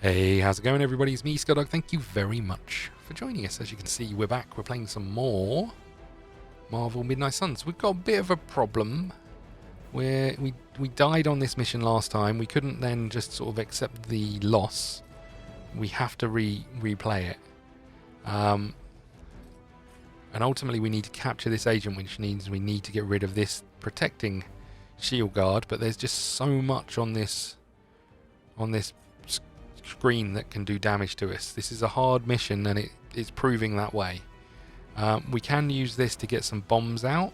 Hey, how's it going everybody? It's me, Skydog. Thank you very much for joining us. As you can see, we're back. We're playing some more Marvel Midnight Suns. We've got a bit of a problem where we died on this mission last time. We couldn't then just sort of accept the loss. We have to replay it. And ultimately we need to capture this agent, which means we need to get rid of this protecting shield guard, but there's just so much on this screen that can do damage to us. This is a hard mission and it's proving that way. We can use this to get some bombs out.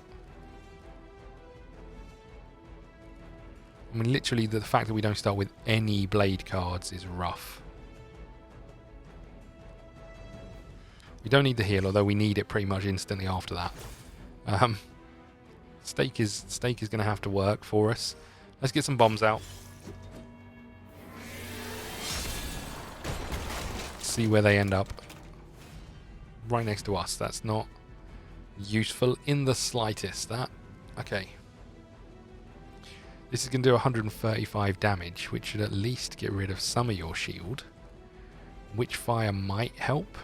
I mean, literally the fact that we don't start with any blade cards is rough. We don't need the heal, although we need it pretty much instantly after that. Stake is going to have to work for us. Let's get some bombs out. See where they end up. Right next to us. That's not useful in the slightest. Okay. This is going to do 135 damage, which should at least get rid of some of your shield. Witchfire might help.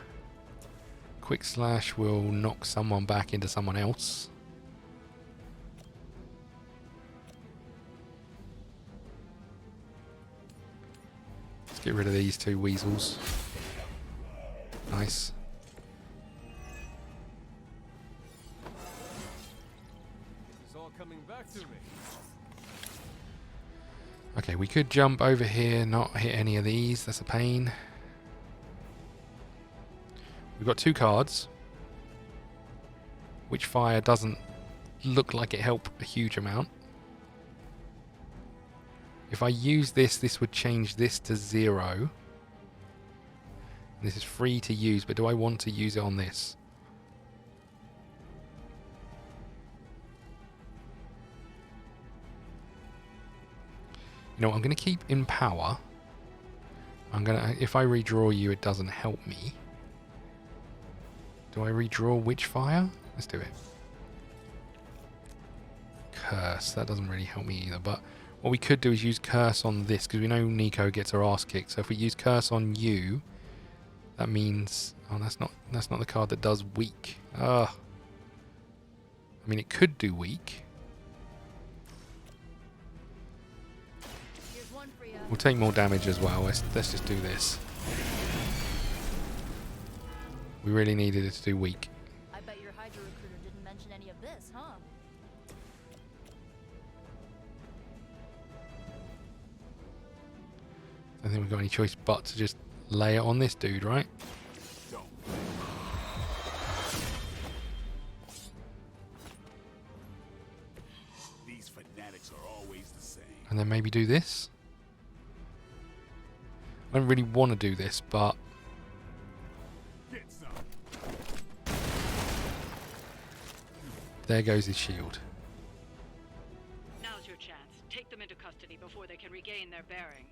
Quick Slash will knock someone back into someone else. Let's get rid of these two weasels. Nice. It's all coming back to me. Okay, we could jump over here, not hit any of these. That's a pain. We've got two cards. Witchfire doesn't look like it helped a huge amount. If I use this, this would change this to 0. This is free to use, but do I want to use it on this? You know what, I'm going to keep in power. If I redraw you, it doesn't help me. Do I redraw Witchfire? Let's do it. Curse, that doesn't really help me either, but what we could do is use Curse on this, because we know Nico gets her ass kicked, so if we use Curse on you, that means... Oh, that's not the card that does weak. I mean, it could do weak. We'll take more damage as well. Let's just do this. We really needed it to do weak. I bet your Hydra recruiter didn't mention any of this, huh? I don't think we've got any choice but to just lay it on this dude, right? These fanatics are always the same. And then maybe do this. I don't really want to do this, but... Get some. There goes his shield. Now's your chance. Take them into custody before they can regain their bearings.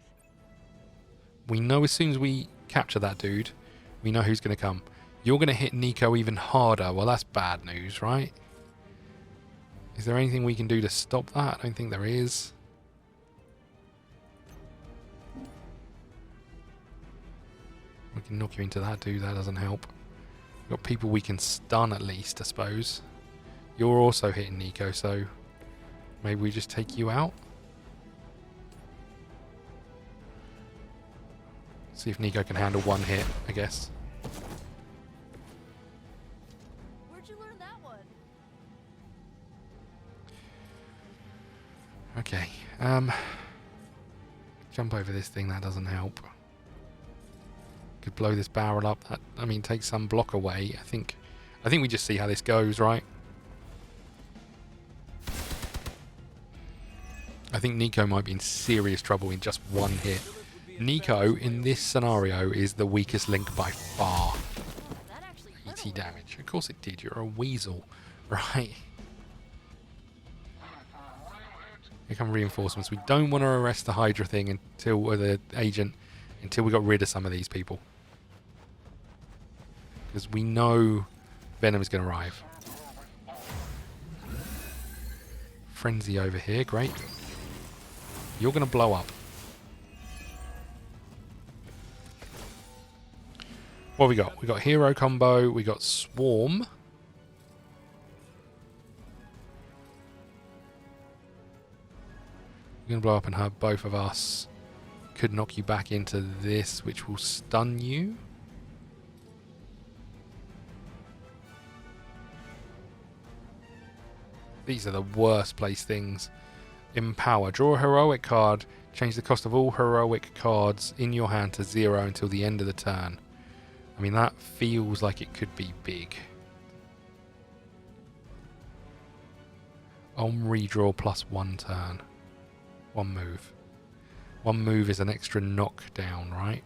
We know as soon as we capture that dude, we know who's going to come. You're going to hit Nico even harder. Well, that's bad news, right? Is there anything we can do to stop that? I don't think there is. We can knock you into that dude. That doesn't help. We've got people we can stun at least, I suppose. You're also hitting Nico, so maybe we just take you out. See if Nico can handle one hit, I guess. Where'd you learn that one? Okay. Jump over this thing, that doesn't help. Could blow this barrel up. That, I mean, take some block away. I think we just see how this goes, right? I think Nico might be in serious trouble in just one hit. Nico, in this scenario, is the weakest link by far. That actually hurt a ET damage. Of course it did. You're a weasel. Right. Here come reinforcements. We don't want to arrest the Hydra thing until, or the agent, until we got rid of some of these people. Because we know Venom is going to arrive. Frenzy over here. Great. You're going to blow up. What we got? We got hero combo. We got swarm. You're going to blow up and hurt both of us. Could knock you back into this, which will stun you. These are the worst place things. Empower. Draw a heroic card. Change the cost of all heroic cards in your hand to 0 until the end of the turn. I mean, that feels like it could be big. On redraw plus 1 turn. 1 move. 1 move is an extra knockdown, right?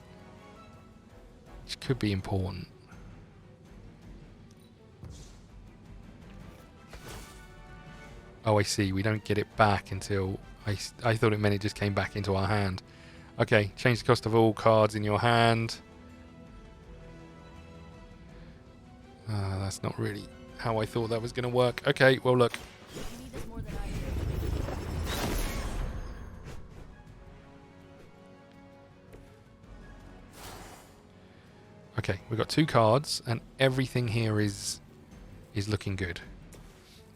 Which could be important. Oh, I see. We don't get it back until... I thought it meant it just came back into our hand. Okay, change the cost of all cards in your hand. That's not really how I thought that was going to work. Okay, well, look. You need this more than I do. Okay, we've got 2 cards, and everything here is looking good.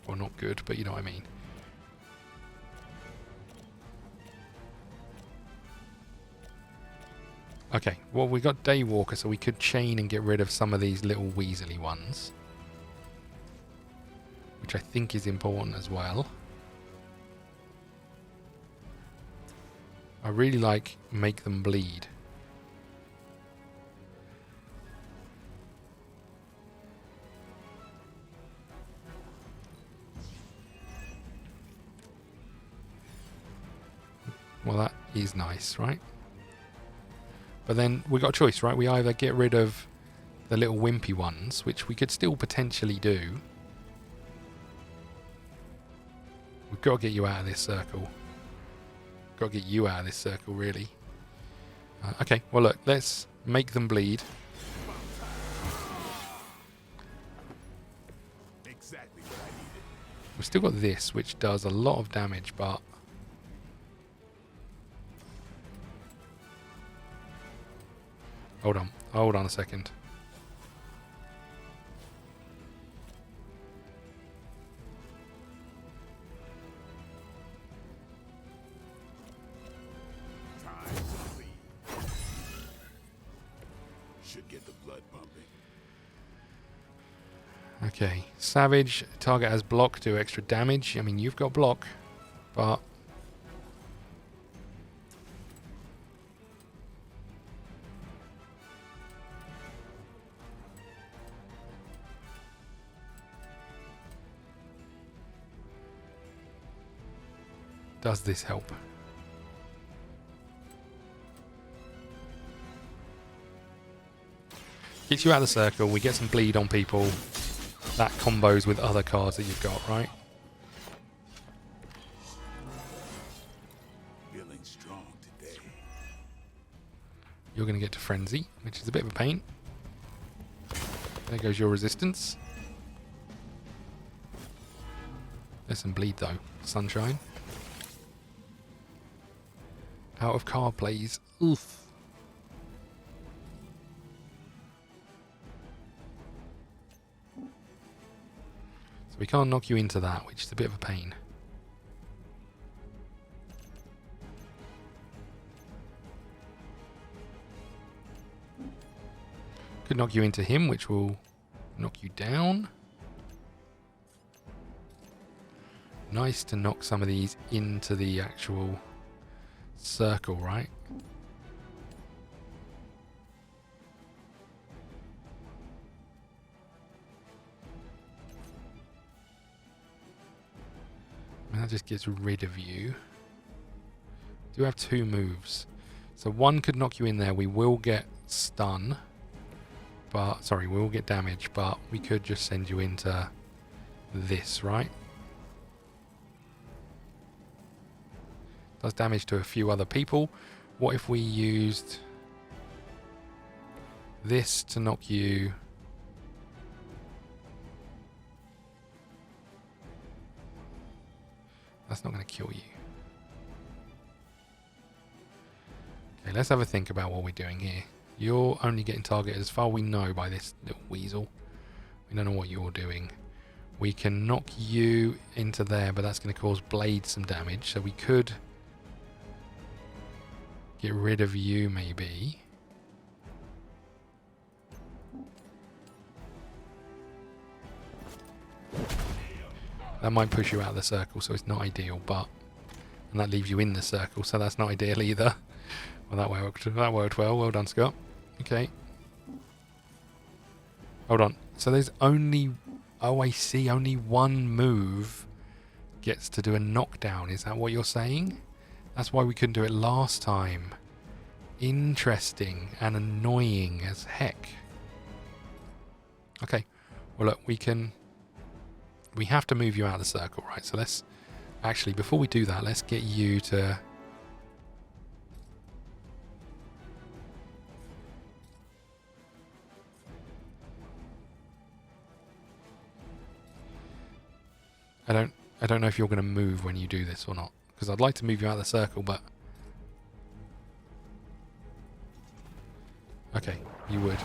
Well, not good, but you know what I mean. Okay, well, we got Daywalker, so we could chain and get rid of some of these little Weasley ones. Which I think is important as well. I really like make them bleed. Well, that is nice, right? But then we got a choice, right? We either get rid of the little wimpy ones, which we could still potentially do. We've got to get you out of this circle. Got to get you out of this circle, really. Okay, well look, let's make them bleed. Exactly what I needed. We've still got this, which does a lot of damage, but... Hold on a second. Time to bleed. Should get the blood pumping. Okay, Savage, target has block, do extra damage. I mean, you've got block, but... Does this help? Gets you out of the circle, we get some bleed on people. That combos with other cards that you've got, right? Feeling strong today. You're going to get to Frenzy, which is a bit of a pain. There goes your resistance. There's some bleed though, Sunshine. Out of card plays. Oof. So we can't knock you into that, which is a bit of a pain. Could knock you into him, which will knock you down. Nice to knock some of these into the actual circle, right? And that just gets rid of you. Do have 2 moves. So one could knock you in there. We will get stun. But, sorry, we will get damage, but we could just send you into this, right? Does damage to a few other people. What if we used this to knock you? That's not going to kill you. Okay, let's have a think about what we're doing here. You're only getting targeted as far as we know by this little weasel. We don't know what you're doing. We can knock you into there, but that's going to cause Blade some damage. So we could get rid of you, maybe. That might push you out of the circle, so it's not ideal, but... And that leaves you in the circle, so that's not ideal either. Well, that worked well. Well done, Scott. Okay. Hold on. So there's only... Oh, I see. Only one move gets to do a knockdown. Is that what you're saying? That's why we couldn't do it last time. Interesting and annoying as heck. Okay. Well, look, we can... We have to move you out of the circle, right? So let's... Actually, before we do that, let's get you to... I don't know if you're going to move when you do this or not. Because I'd like to move you out of the circle, but... Okay, you would.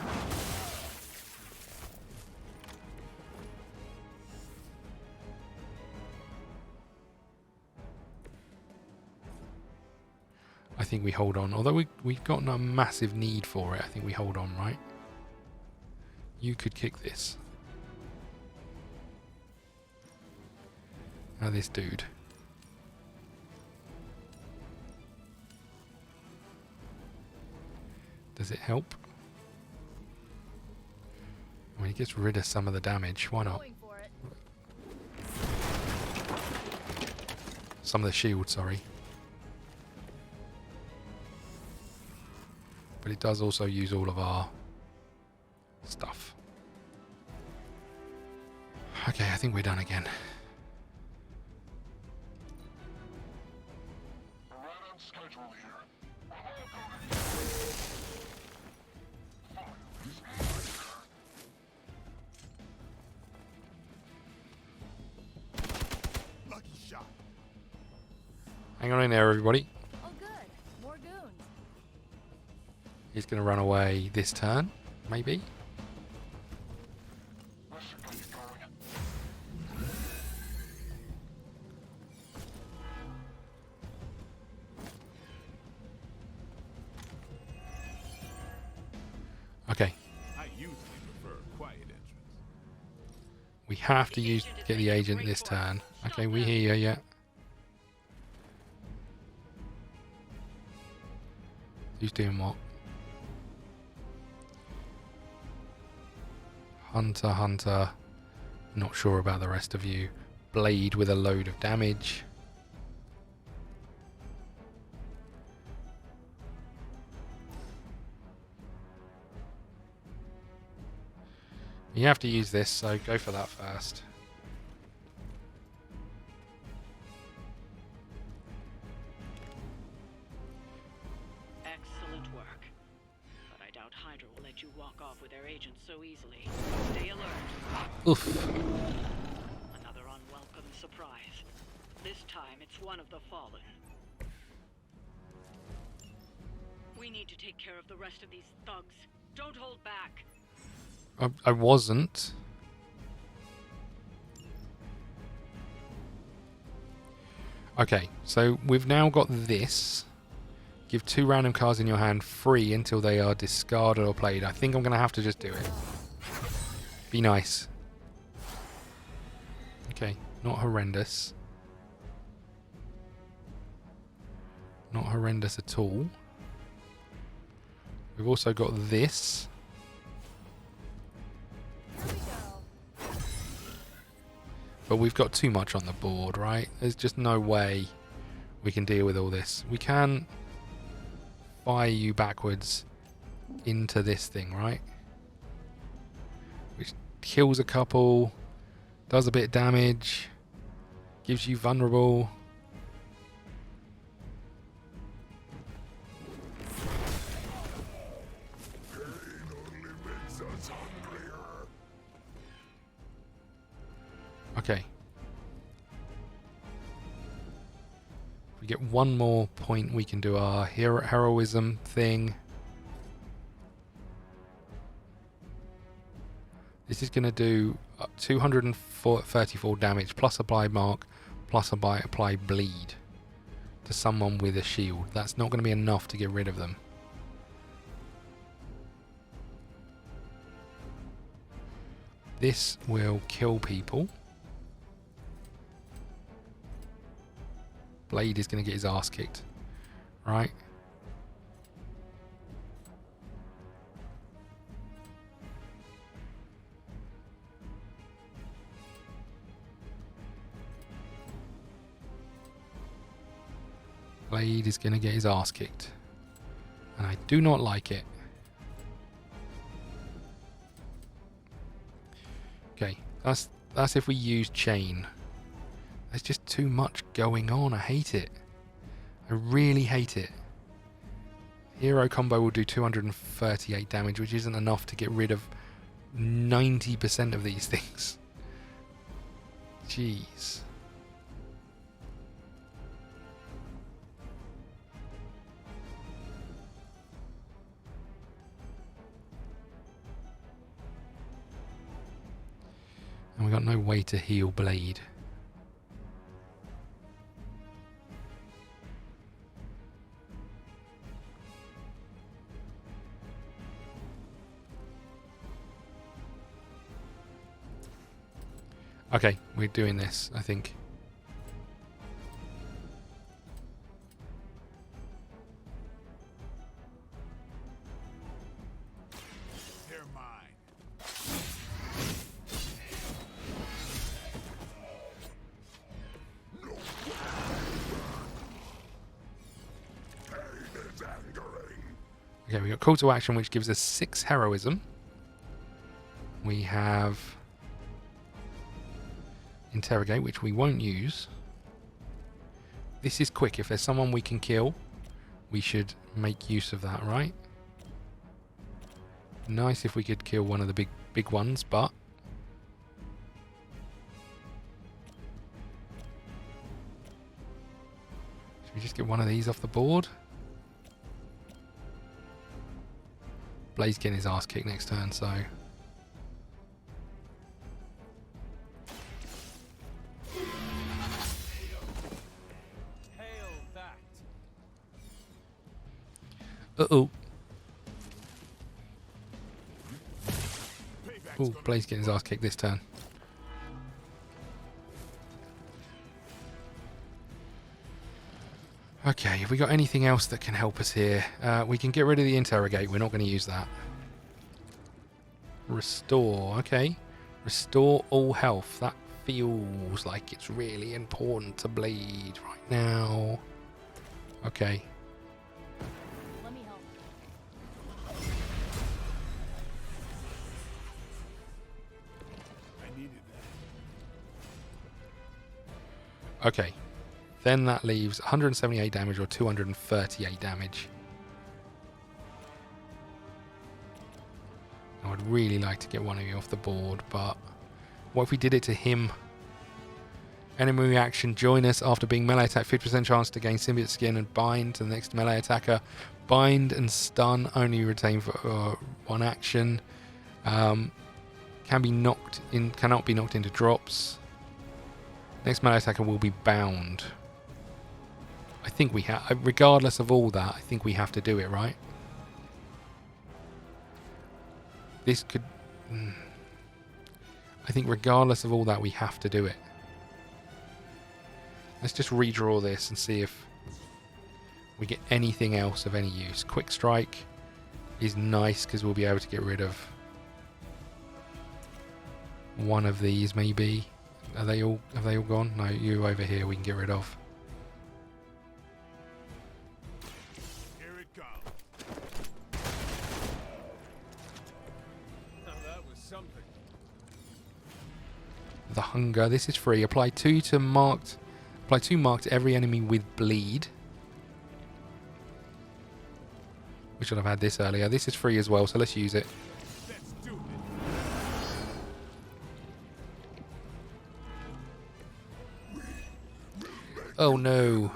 I think we hold on. Although we've got no massive need for it, I think we hold on, right? You could kick this. Now this dude. Does it help? I mean, he gets rid of some of the damage. Why not? Going for it. Some of the shield, sorry. But it does also use all of our stuff. Okay, I think we're done again. Lucky shot. Hang on in there, everybody. Oh, good. More goons. He's going to run away this turn, maybe. Okay, I usually prefer a quiet entrance. we have to get the agent this turn. Okay, we hear you, yeah. Who's doing what? Hunter. Not sure about the rest of you. Blade with a load of damage. You have to use this, so go for that first. Excellent work. But I doubt Hydra will let you walk off with their agents so easily. Stay alert. Oof. Another unwelcome surprise. This time it's one of the Fallen. We need to take care of the rest of these thugs. Don't hold back. I wasn't. Okay, so we've now got this. Give 2 random cards in your hand free until they are discarded or played. I think I'm going to have to just do it. Be nice. Okay, not horrendous. Not horrendous at all. We've also got this. Here we go. But we've got too much on the board, right? There's just no way we can deal with all this. We can fire you backwards into this thing, right? Which kills a couple, does a bit of damage, gives you vulnerable. Okay. If we get one more point, we can do our heroism thing. This is going to do 234 damage plus apply mark plus apply bleed to someone with a shield. That's not going to be enough to get rid of them. This will kill people. Blade is going to get his ass kicked. Right? Blade is going to get his ass kicked. And I do not like it. Okay, that's if we use chain. There's just too much going on. I hate it. I really hate it. Hero combo will do 238 damage, which isn't enough to get rid of 90% of these things. Jeez. And we got no way to heal Blade. Okay, we're doing this, I think. They're mine. Okay, we got call to action, which gives us 6 heroism. We have interrogate, which we won't use. This is quick. If there's someone we can kill, we should make use of that, right? Nice if we could kill one of the big ones, but should we just get one of these off the board? Blade's getting his ass kicked next turn, so uh-oh. Oh, Blade's getting his ass kicked this turn. Okay, have we got anything else that can help us here? We can get rid of the interrogate. We're not going to use that. Restore, okay. Restore all health. That feels like it's really important to Blade right now. Okay. Let me help. I needed that. Okay. Then that leaves 178 damage or 238 damage. I would really like to get one of you off the board, but what if we did it to him? Enemy reaction, join us after being melee attacked, 50% chance to gain symbiote skin and bind to the next melee attacker. Bind and stun only retain for one action. Cannot be knocked into drops. Next melee attacker will be bound. I think we have, regardless of all that, I think we have to do it, right? This could... I think regardless of all that, we have to do it. Let's just redraw this and see if we get anything else of any use. Quick Strike is nice because we'll be able to get rid of one of these, maybe. Have they all gone? No, you over here we can get rid of. Here it goes. Now that was something. The Hunger. This is free. Apply 2 marked to every enemy with bleed. We should have had this earlier. This is free as well, so let's use it. Let's do it. Oh no.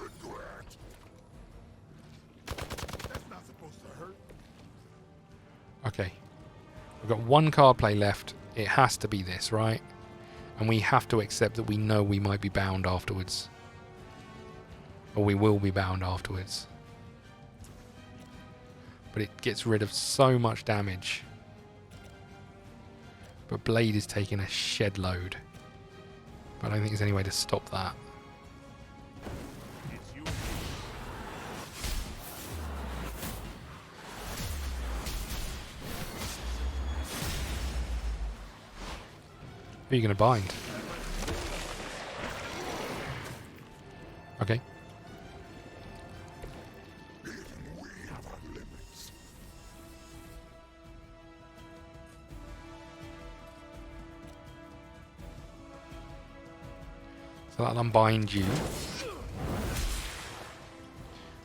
That's not supposed to hurt. Okay. We've got one card play left. It has to be this, right? And we have to accept that we know we might be bound afterwards. Or we will be bound afterwards. But it gets rid of so much damage. But Blade is taking a shed load. But I don't think there's any way to stop that. It's you. Who are you going to bind? Okay. So that'll unbind you.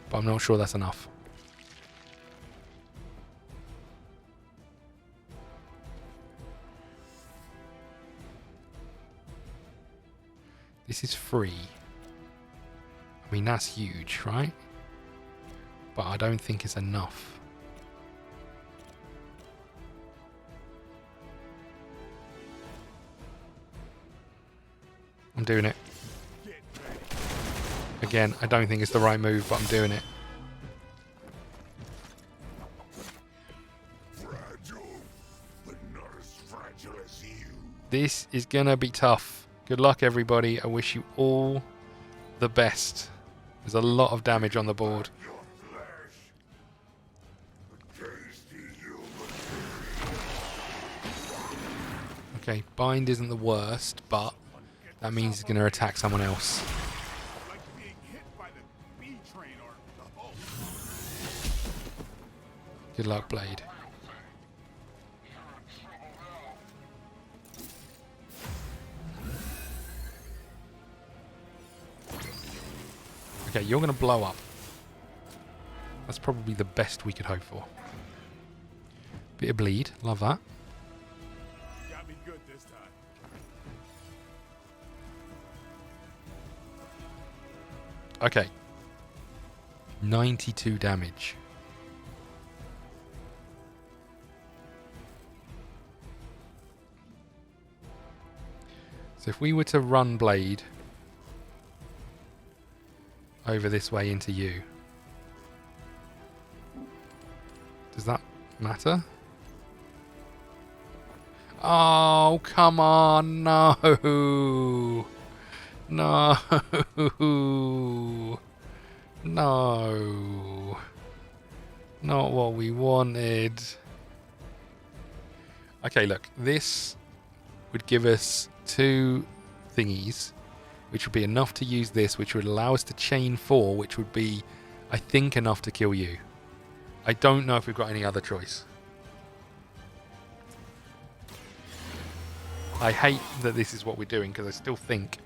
But I'm not sure that's enough. This is free. I mean, that's huge, right? But I don't think it's enough. I'm doing it. Again, I don't think it's the right move, but I'm doing it. Fragile, but not as fragile as you. This is gonna be tough. Good luck, everybody. I wish you all the best. There's a lot of damage on the board. Your flesh. A tasty human. Okay, bind isn't the worst, but that means he's gonna attack someone else. Like being hit by the B train or the Hulk. Good luck, Blade. Okay, you're going to blow up. That's probably the best we could hope for. Bit of bleed. Love that. Got me good this time. Okay. 92 damage. So if we were to run Blade over this way into you, does that matter? Oh, come on, no. No. No. Not what we wanted. Okay, look, this would give us 2 thingies, which would be enough to use this, which would allow us to chain 4, which would be, I think, enough to kill you. I don't know if we've got any other choice. I hate that this is what we're doing, because I still think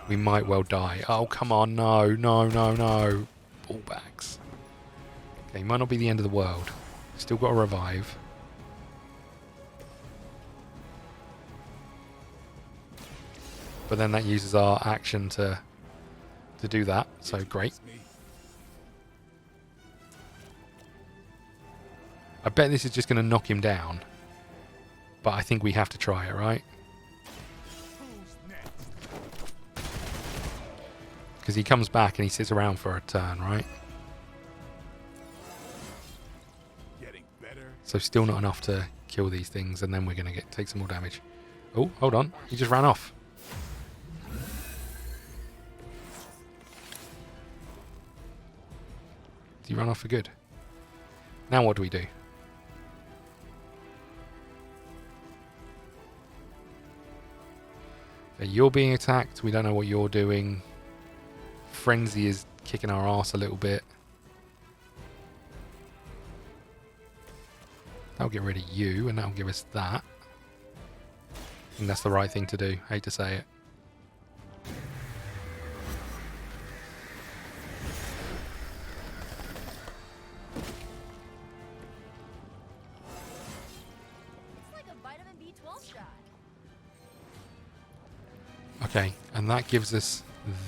we might well die. Oh, come on, no, no, no, no. Ballbacks. Okay, might not be the end of the world. Still got to revive. But then that uses our action to do that, so great. It's me. I bet this is just going to knock him down. But I think we have to try it, right? Who's next? Because he comes back and he sits around for a turn, right? Getting better. So still not enough to kill these things, and then we're going to take some more damage. Oh, hold on. He just ran off. Did he run off for good? Now what do we do? Okay, you're being attacked. We don't know what you're doing. Frenzy is kicking our ass a little bit. That'll get rid of you, and that'll give us that. I think that's the right thing to do. Hate to say it. It's like a vitamin B12 shot. Okay, and that gives us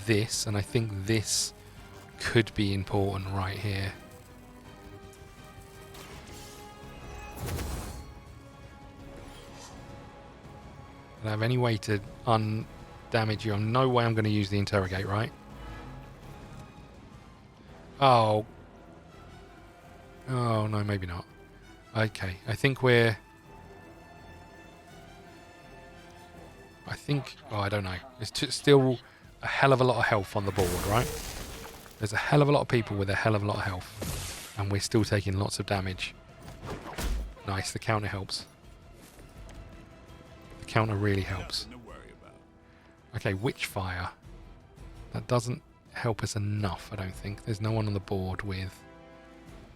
this, and I think this could be important right here. I have any way to undamage you? No way I'm going to use the interrogate, right? Oh. Oh, no, maybe not. Okay, I think we're... Oh, I don't know. It's still a hell of a lot of health on the board, right? There's a hell of a lot of people with a hell of a lot of health. And we're still taking lots of damage. Nice, the counter helps. The counter really helps. Nothing to worry about. Okay, Witchfire. That doesn't help us enough, I don't think. There's no one on the board with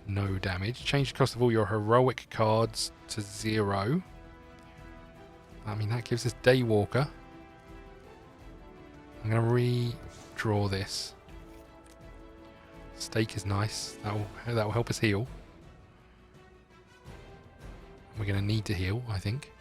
no damage. Change the cost of all your heroic cards to 0. I mean, that gives us Daywalker. I'm going to redraw this. Stake is nice. That'll help us heal. We're going to need to heal, I think.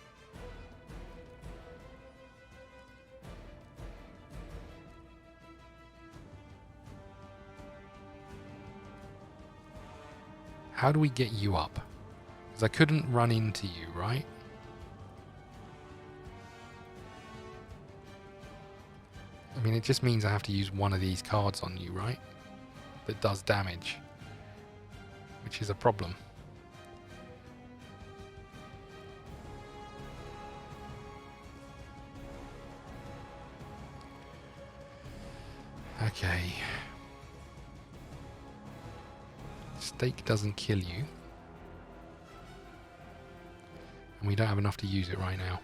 How do we get you up? Because I couldn't run into you, right? I mean, it just means I have to use one of these cards on you, right? That does damage. Which is a problem. Okay. Stake doesn't kill you. And we don't have enough to use it right now.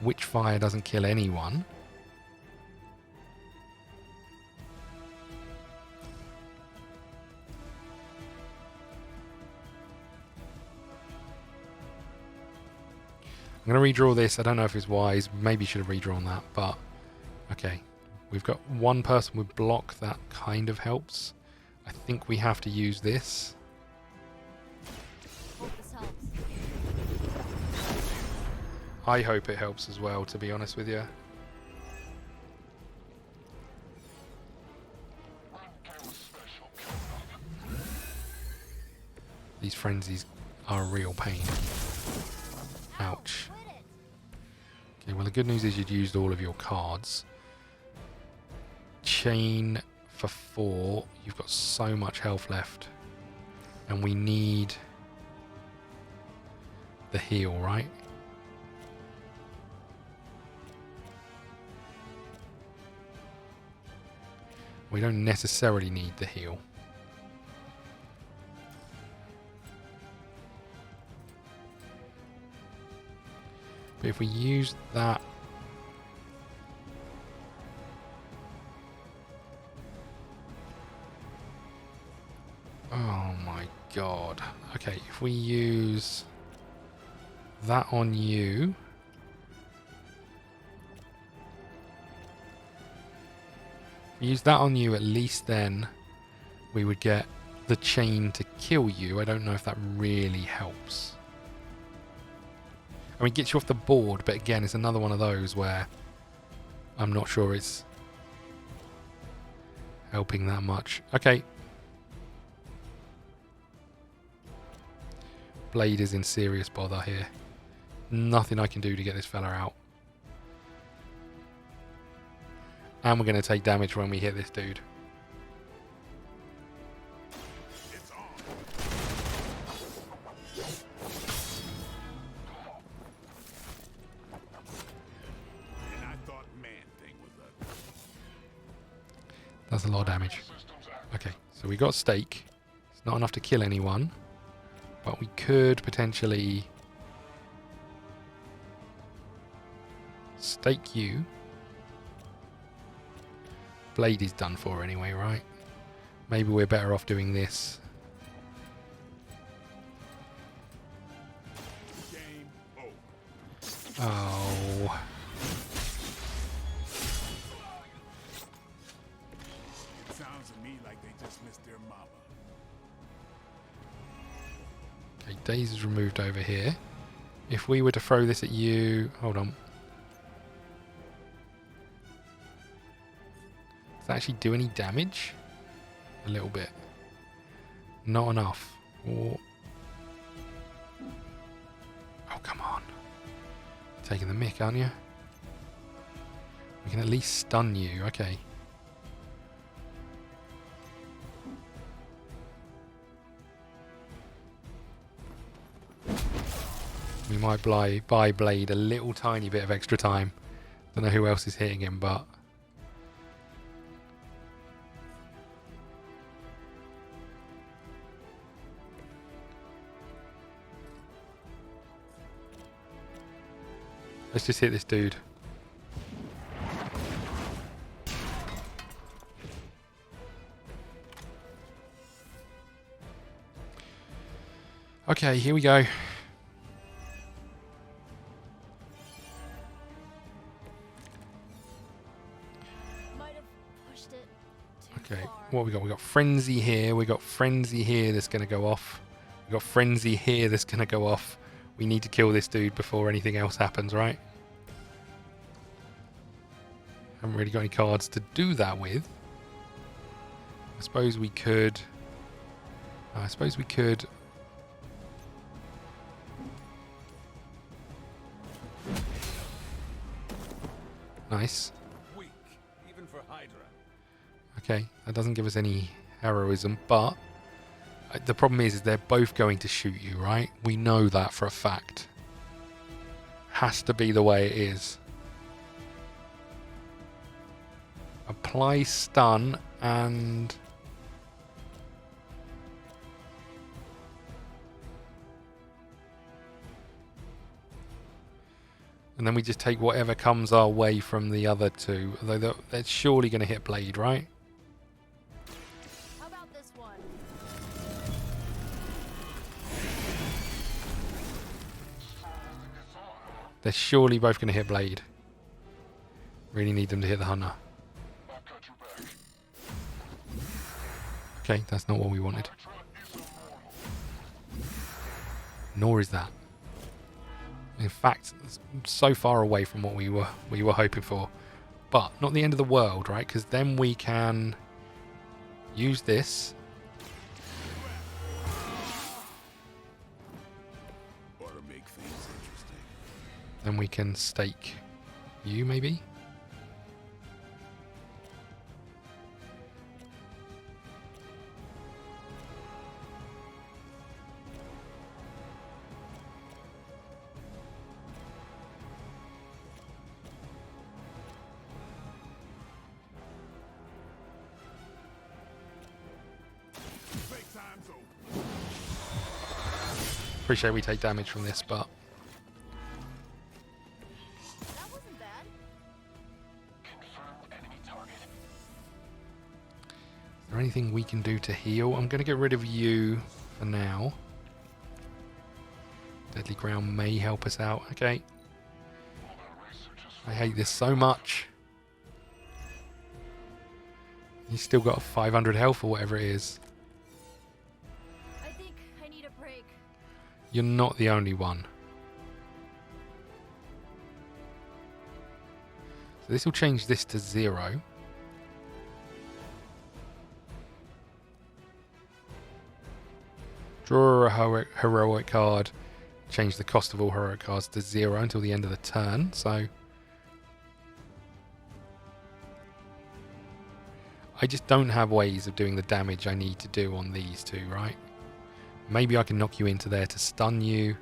Witchfire doesn't kill anyone. I'm going to redraw this. I don't know if it's wise. Maybe should have redrawn that, but okay. We've got one person with block. That kind of helps. I think we have to use this. Hope this helps. I hope it helps as well, to be honest with you. These frenzies are a real pain. Ouch. Quit it. Okay, well the good news is you'd used all of your cards. Chain for 4. You've got so much health left. And we need the heal, right? We don't necessarily need the heal. But if we use that... Oh my god. Okay, if we use that on you... Use that on you, at least then we would get the chain to kill you. I don't know if that really helps. I mean, it gets you off the board, but again, it's another one of those where I'm not sure it's helping that much. Okay. Blade is in serious bother here. Nothing I can do to get this fella out. And we're going to take damage when we hit this dude. It's on. And I thought Man-Thing was ugly. That's a lot of damage. Okay, so we got stake. It's not enough to kill anyone. But we could potentially stake you. Blade is done for anyway, right? Maybe we're better off doing this. Game over. Oh. It sounds to me like they just missed their mama. Okay, Daze is removed over here. If we were to throw this at you... Hold on. Does that actually do any damage? A little bit. Not enough. Or... Oh, come on. taking the mick, aren't you? We can at least stun you. Okay. We might buy Blade a little tiny bit of extra time. Don't know who else is hitting him, but... let's just hit this dude. Okay, here we go. Might have pushed it too Okay, far. what we got? We got Frenzy here. We got Frenzy here that's going to go off. We got Frenzy here that's going to go off. We need to kill this dude before anything else happens, right? Haven't really got any cards to do that with. I suppose we could... Nice. Weak, even for Hydra. Okay, that doesn't give us any heroism, but the problem is they're both going to shoot you, right? We know that for a fact. Has to be the way it is. Apply stun and... and then we just take whatever comes our way from the other two. Although they're surely going to hit Blade, right? How about this one? They're surely both going to hit Blade. Really need them to hit the Hunter. Okay, that's not what we wanted. Nor is that. In fact, it's so far away from what we were hoping for. But not the end of the world, right? Because then we can use this. Or to make things interesting. Then we can stake you, maybe? Fake time's over. Appreciate we take damage from this, but That wasn't bad. is there anything we can do to heal? I'm going to get rid of you for now. Deadly Ground may help us out. Okay. I hate this so much. He's still got 500 health or whatever it is. I think I need a break. You're not the only one. So this will change this to 0. Draw a heroic card. Change the cost of all heroic cards to 0 until the end of the turn. So I just don't have ways of doing the damage I need to do on these two, right? Maybe I can knock you into there to stun you.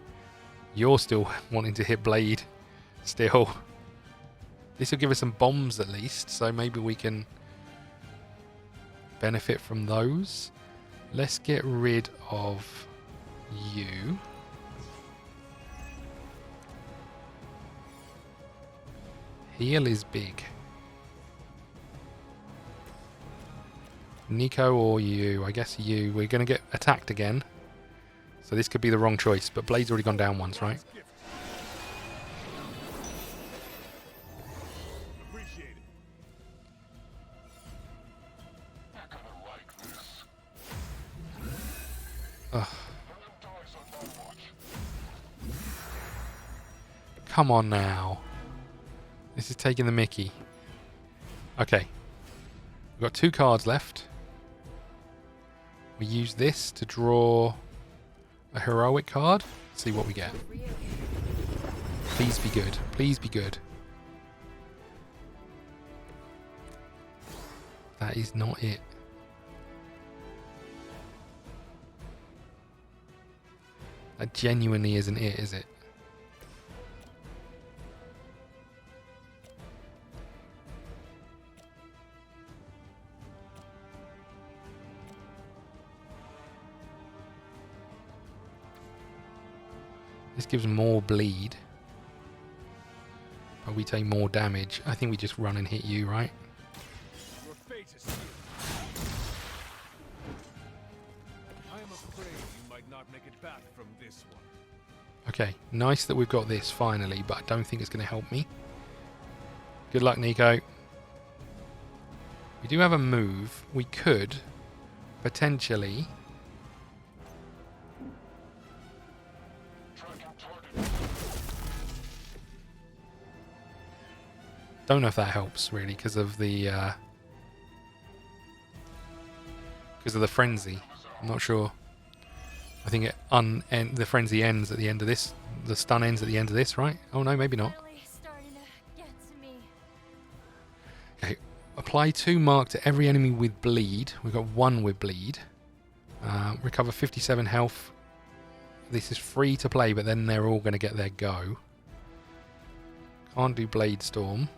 You're still wanting to hit Blade. Still. This will give us some bombs at least, so maybe we can benefit from those. Let's get rid of you. Heal is big. Nico or you? I guess you. We're going to get attacked again. So this could be the wrong choice, but Blade's already gone down once, right? Appreciate it. Ugh. Come on now. This is taking the mickey. Okay. We've got 2 cards left. We use this to draw a heroic card. See what we get. For you. Please be good. Please be good. That is not it. That genuinely isn't it, is it? This gives more bleed. But we take more damage. I think we just run and hit you, right? Your fate is sealed. I am afraid you might not make it back from this one. Okay, nice that we've got this finally, but I don't think it's going to help me. Good luck, Nico. We do have a move. We could potentially... Don't know if that helps really because of the frenzy. I'm not sure. I think the frenzy ends at the end of this. The stun ends at the end of this, right? Oh no, maybe not. Really starting to get to me. Okay, apply 2 mark to every enemy with bleed. We've got 1 with bleed. Recover 57 health. This is free to play, but then they're all going to get their go. Can't do Blade Storm.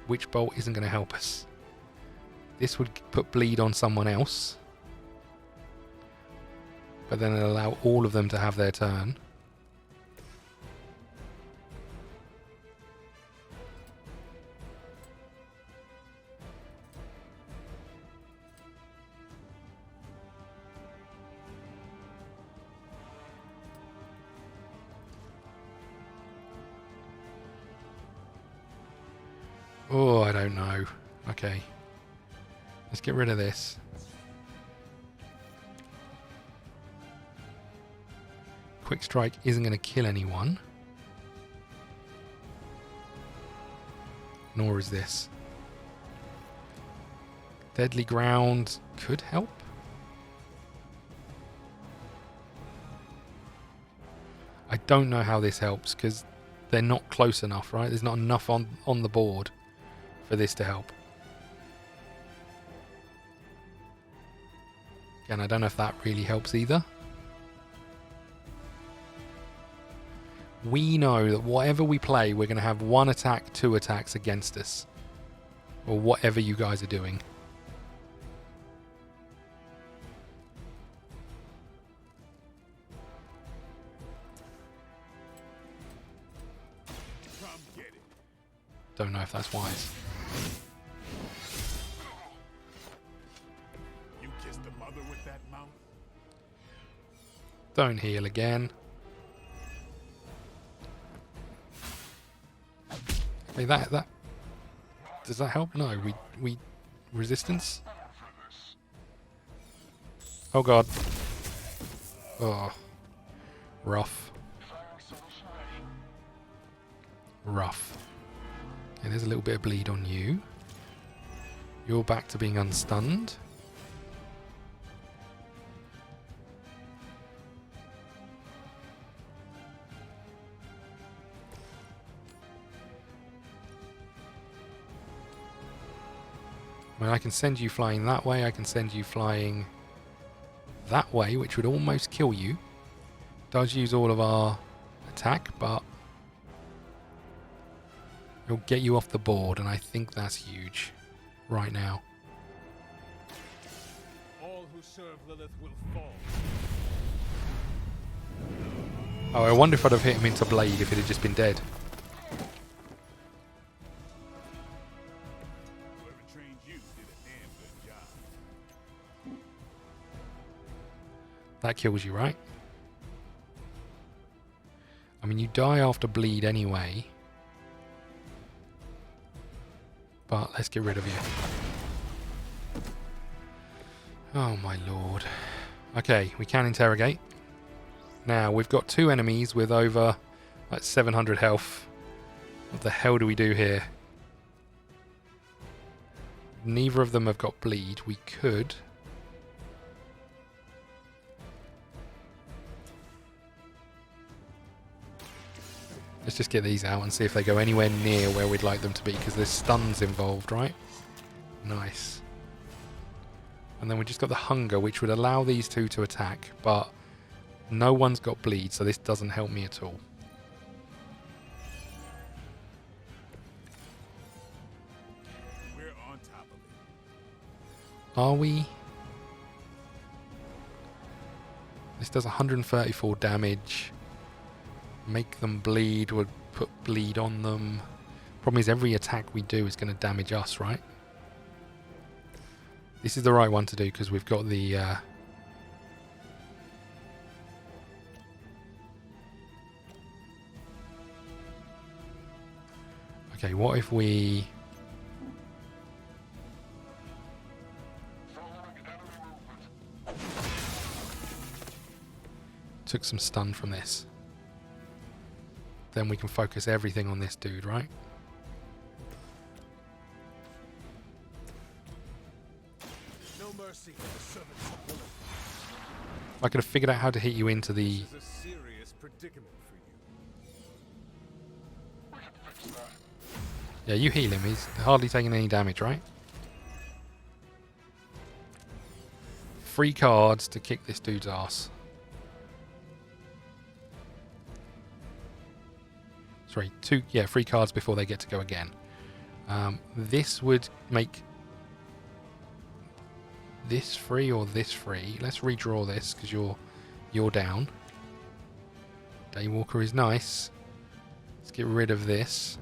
Witch Bolt isn't going to help us. This would put bleed on someone else. But then it'll allow all of them to have their turn. Oh, I don't know. Okay. Let's get rid of this. Quick Strike isn't going to kill anyone. Nor is this. Deadly Ground could help. I don't know how this helps because they're not close enough, right? There's not enough on the board for this to help. Again, I don't know if that really helps either. We know that whatever we play, we're going to have 1 attack, 2 attacks against us. Or whatever you guys are doing. Come get it. Don't know if that's wise. You kissed the mother with that mouth? Don't heal again. Hey, that does that help? No, we resistance. Oh god. Oh, rough. Rough. Okay, there's a little bit of bleed on you. You're back to being unstunned. I mean, I can send you flying that way, I can send you flying that way, which would almost kill you. Does use all of our attack, but it'll get you off the board, and I think that's huge right now. All who serve Lilith will fall. Oh, I wonder if I'd have hit him into Blade if it had just been dead. Whoever trained you did a damn good job. That kills you, right? I mean, you die after bleed anyway. But let's get rid of you. Oh my lord. Okay, we can interrogate. Now, we've got 2 enemies with over like 700 health. What the hell do we do here? Neither of them have got bleed. We could... Let's just get these out and see if they go anywhere near where we'd like them to be, because there's stuns involved, right? Nice. And then we just got the hunger, which would allow these two to attack, but no one's got bleed, so this doesn't help me at all. We're on top of it. Are we? This does 134 damage. Make them bleed, would put bleed on them. Problem is every attack we do is going to damage us, right? This is the right one to do because we've got the... Okay, what if we... took some stun from this? Then we can focus everything on this dude, right? No mercy for the servants of Lilith. I could have figured out how to hit you into the... This is a serious predicament for you. Yeah, you heal him. He's hardly taking any damage, right? 3 cards to kick this dude's ass. Sorry, 2, yeah, 3 cards before they get to go again. This would make this free or this free. Let's redraw this because you're down. Daywalker is nice. Let's get rid of this.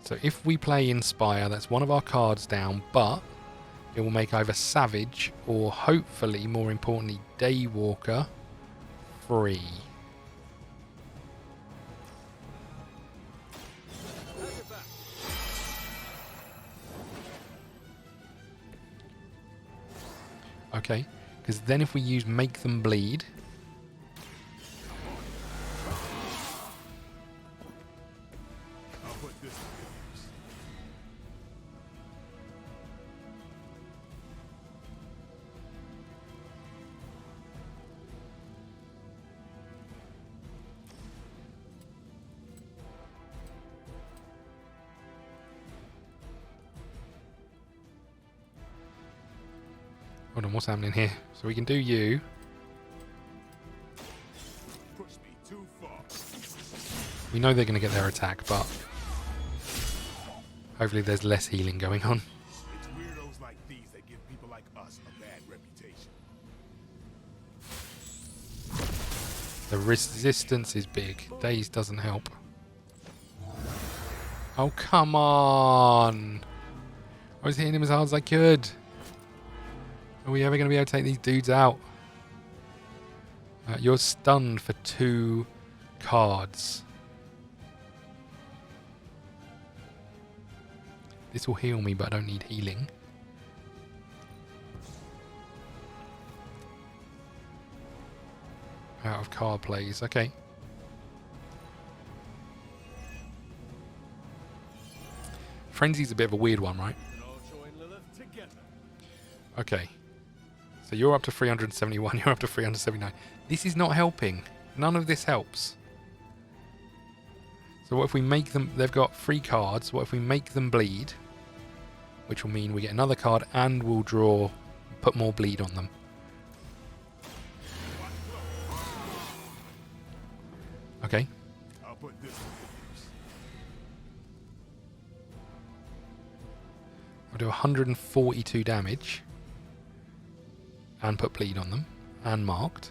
So if we play Inspire, that's one of our cards down, but it will make either Savage or hopefully, more importantly, Daywalker free. Okay, because then if we use Make Them Bleed, I'll put this to good use. hold on, what's happening here? So we can do you. Push me too far. We know they're going to get their attack, but hopefully there's less healing going on. It's weirdos like these that give people like us a bad reputation. The resistance is big. Daze doesn't help. Oh, come on! I was hitting him as hard as I could. Are we ever going to be able to take these dudes out? You're stunned for 2 cards. This will heal me, but I don't need healing. Out of card plays. Okay. Frenzy's a bit of a weird one, right? We can all join Lilith together. Okay. So you're up to 371, you're up to 379. This is not helping. None of this helps. So what if we make them... They've got 3 cards. What if we make them bleed? Which will mean we get another card and we'll draw... Put more bleed on them. Okay. I'll put this to good use. I'll do 142 damage. And put bleed on them. And marked.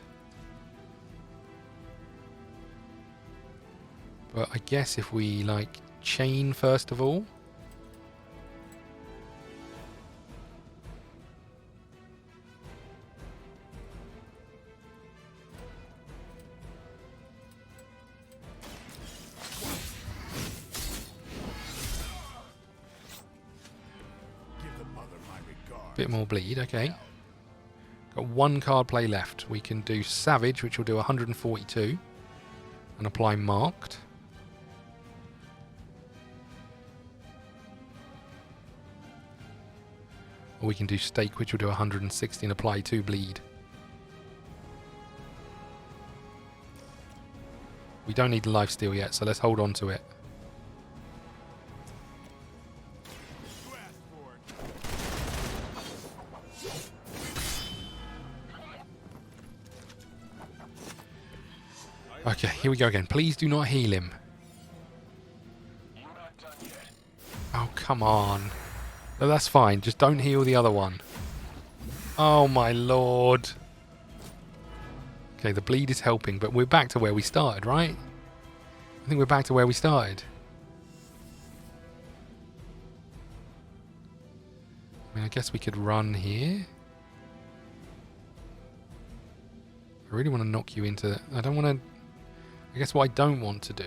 But I guess if we, like, chain first of all. Give the mother my regard. Bit more bleed, okay. Got 1 card play left. We can do Savage, which will do 142. And apply Marked. Or we can do Stake, which will do 160 and apply 2 bleed. We don't need the lifesteal yet, so let's hold on to it. You asked for it. Okay, here we go again. Please do not heal him. Oh, come on. No, that's fine. Just don't heal the other one. Oh, my lord. Okay, the bleed is helping, but we're back to where we started, right? I think we're back to where we started. I mean, I guess we could run here. I really want to knock you into... I don't want to... I guess what I don't want to do...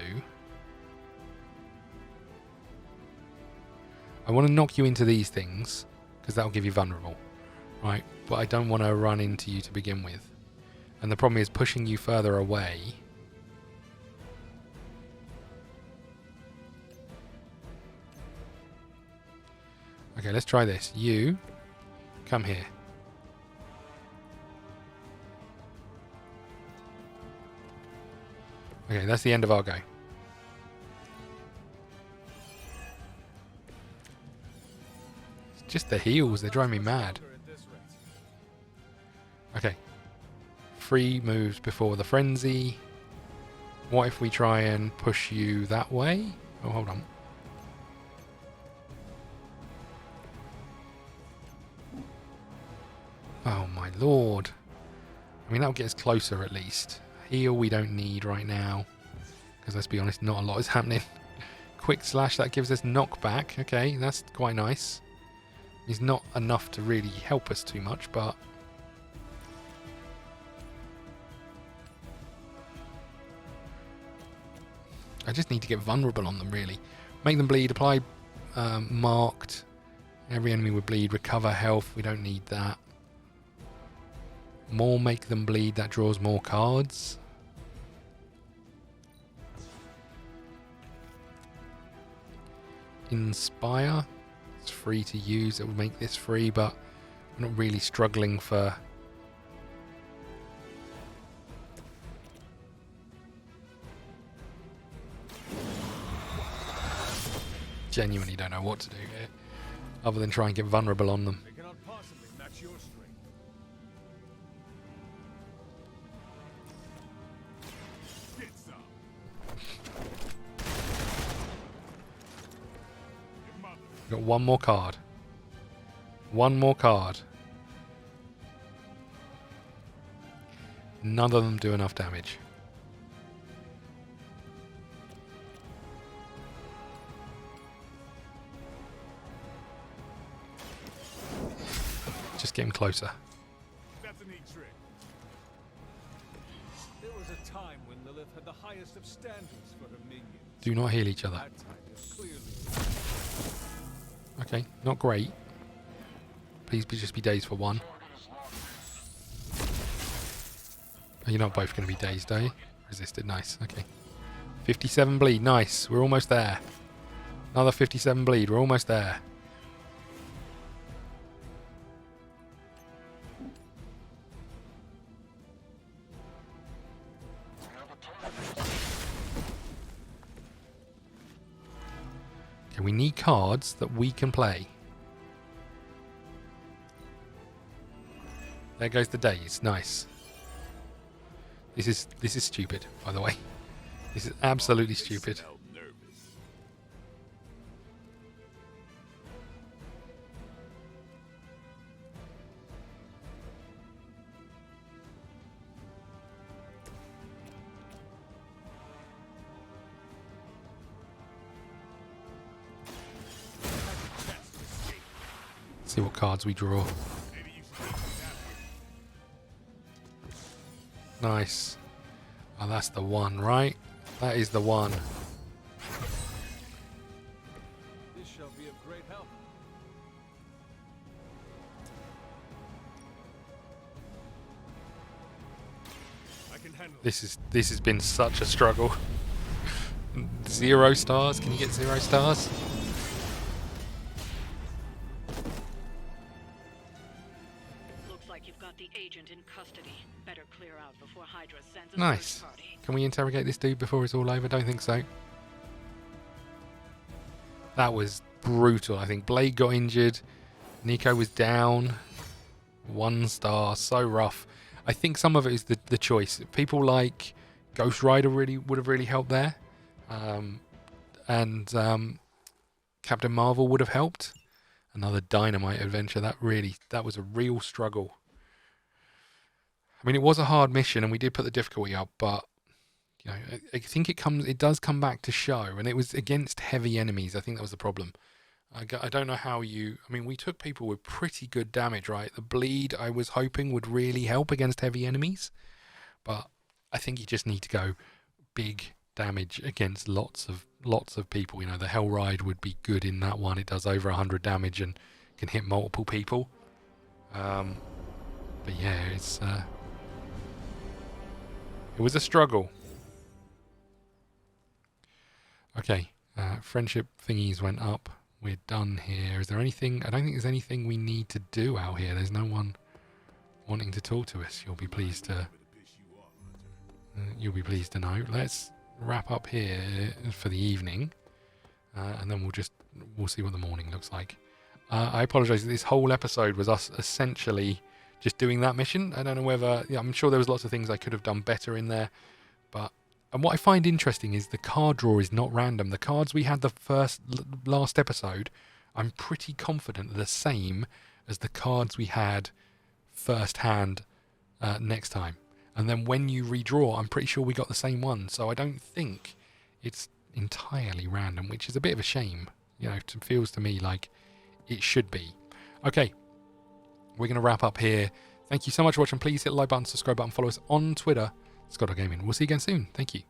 I want to knock you into these things, because that'll give you vulnerable, right? But I don't want to run into you to begin with. And the problem is pushing you further away. Okay, let's try this. You, come here. Okay, that's the end of our go. Just the heals, they're driving me mad. Okay. 3 moves before the frenzy. What if we try and push you that way? Oh, hold on. Oh my lord. I mean, that'll get us closer at least. Heal we don't need right now. Because let's be honest, not a lot is happening. Quick slash, that gives us knockback. Okay, that's quite nice. He's not enough to really help us too much, but... I just need to get vulnerable on them, really. Make them bleed, apply marked. Every enemy would bleed, recover health, we don't need that. More make them bleed, that draws more cards. Inspire. It's free to use, it will make this free, but I'm not really struggling for... Genuinely don't know what to do here, other than try and get vulnerable on them. They cannot possibly match your strength. Get some. Your mother. We've got one more card. One more card. None of them do enough damage. Just get him closer. That's a neat trick. There was a time when Lilith had the highest of standards for her minions. Do not heal each other. That time is clearly. Okay, not great. Please just be dazed for one. Oh, you're not both going to be dazed, are you? Resisted, nice, okay. 57 bleed, nice. We're almost there. Another 57 bleed, we're almost there. Okay, we need cards that we can play. There goes the daze, nice. This is stupid, by the way. This is absolutely stupid. See what cards we draw. Nice. Oh, that's the one, right? That is the one. This shall be of great help. I can handle it. This has been such a struggle. 0 stars? Can you get 0 stars? Looks like you've got the agent in custody. Better clear out before Hydra sends a Nice. search party. Can we interrogate this dude before it's all over? Don't think so. That was brutal. I think Blade got injured. Nico was down. 1 star. So rough. I think some of it is the choice. People like Ghost Rider really would have really helped there. And Captain Marvel would have helped. Another Dynamite adventure. That was a real struggle. I mean, it was a hard mission, and we did put the difficulty up, but you know, I think it does come back to show, and it was against heavy enemies. I think that was the problem. I don't know how I mean, we took people with pretty good damage, right? The bleed, I was hoping would really help against heavy enemies, but I think you just need to go big damage against lots of people. You know, the Hell Ride would be good in that one. It does over 100 damage and can hit multiple people. But yeah, it was a struggle. Okay, friendship thingies went up. We're done here. Is there anything? I don't think there's anything we need to do out here. There's no one wanting to talk to us. You'll be pleased to know. Let's wrap up here for the evening, and then we'll see what the morning looks like. I apologise. This whole episode was us essentially just doing that mission. I don't know whether... Yeah, I'm sure there was lots of things I could have done better in there. And what I find interesting is the card draw is not random. The cards we had the last episode, I'm pretty confident are the same as the cards we had first hand next time. And then when you redraw, I'm pretty sure we got the same one. So I don't think it's entirely random, which is a bit of a shame. You know, it feels to me like it should be. Okay. We're going to wrap up here. Thank you so much for watching. Please hit the like button, subscribe button, follow us on Twitter, Scott Gaming. We'll see you again soon. Thank you.